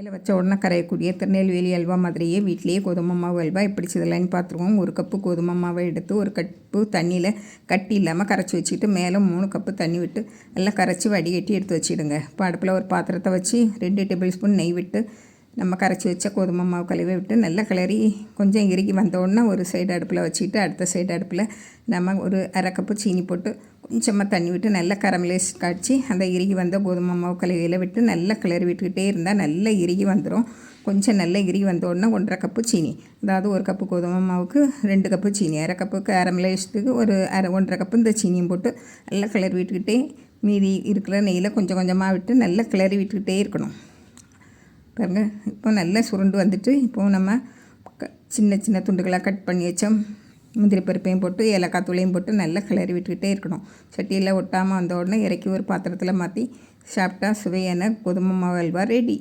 வாயில் வச்ச உடனே கரையக்கூடிய திருநெல்வேலி அல்வா மாதிரியே வீட்டிலேயே கோதுமை மாவு அல்வா எப்படி செய்யலான்னு பார்த்துருவோம். 1 கப்பு கோதுமை மாவை எடுத்து 1 கப்பு தண்ணியில் கட்டி இல்லாமல் கரைச்சி வச்சுக்கிட்டு மேலே 3 கப்பு தண்ணி விட்டு நல்லா கரைச்சி வடிகட்டி எடுத்து வச்சுடுங்க. இப்போ அடுப்பில் ஒரு பாத்திரத்தை வச்சு 2 டேபிள் ஸ்பூன் நெய் விட்டு நம்ம கரைச்சி வச்ச கோதுமை மாவு கழுவி விட்டு நல்லா கிளறி கொஞ்சம் இறுகி வந்தோடனே ஒரு சைடு அடுப்பில் வச்சுக்கிட்டு அடுத்த சைடு அடுப்பில் நம்ம ஒரு 1/2 கப்பு சீனி போட்டு கொஞ்சமாக தண்ணி விட்டு நல்லா கரமலேஸ் காய்ச்சி அந்த இறுகி வந்த கோதுமை மாவு கழுவியில் விட்டு நல்லா கிளறி விட்டுக்கிட்டே இருந்தால் நல்லா இறுகி வந்துடும். கொஞ்சம் நல்லா இறுகி வந்தோடனே 1/2 கப்பு சீனி, அதாவது 1 கப்பு கோதுமை மாவுக்கு 2 கப்பு சீனி, 1/2 கப்பு கரமலேஸுக்கு ஒரு 1/2 கப்பு இந்த சீனியும் போட்டு நல்லா கிளறி விட்டுக்கிட்டே மீதி இருக்கிற நெய்யில் கொஞ்சம் கொஞ்சமாக விட்டு நல்லா கிளறி விட்டுக்கிட்டே இருக்கணும். பாருங்கள், இப்போ நல்லா சுருண்டு வந்துட்டு இப்போது நம்ம சின்ன சின்ன துண்டுகளாக கட் பண்ணி வச்ச முந்திரி பருப்பையும் போட்டு ஏலக்காய் தூளையும் போட்டு நல்லா கிளறி விட்டுக்கிட்டே இருக்கணும். சட்டியில் ஒட்டாமல் வந்த உடனே இறக்கி ஒரு பாத்திரத்தில் மாற்றி சாப்பிட்டா சுவையான கோதுமை மாவு அல்வா ரெடி.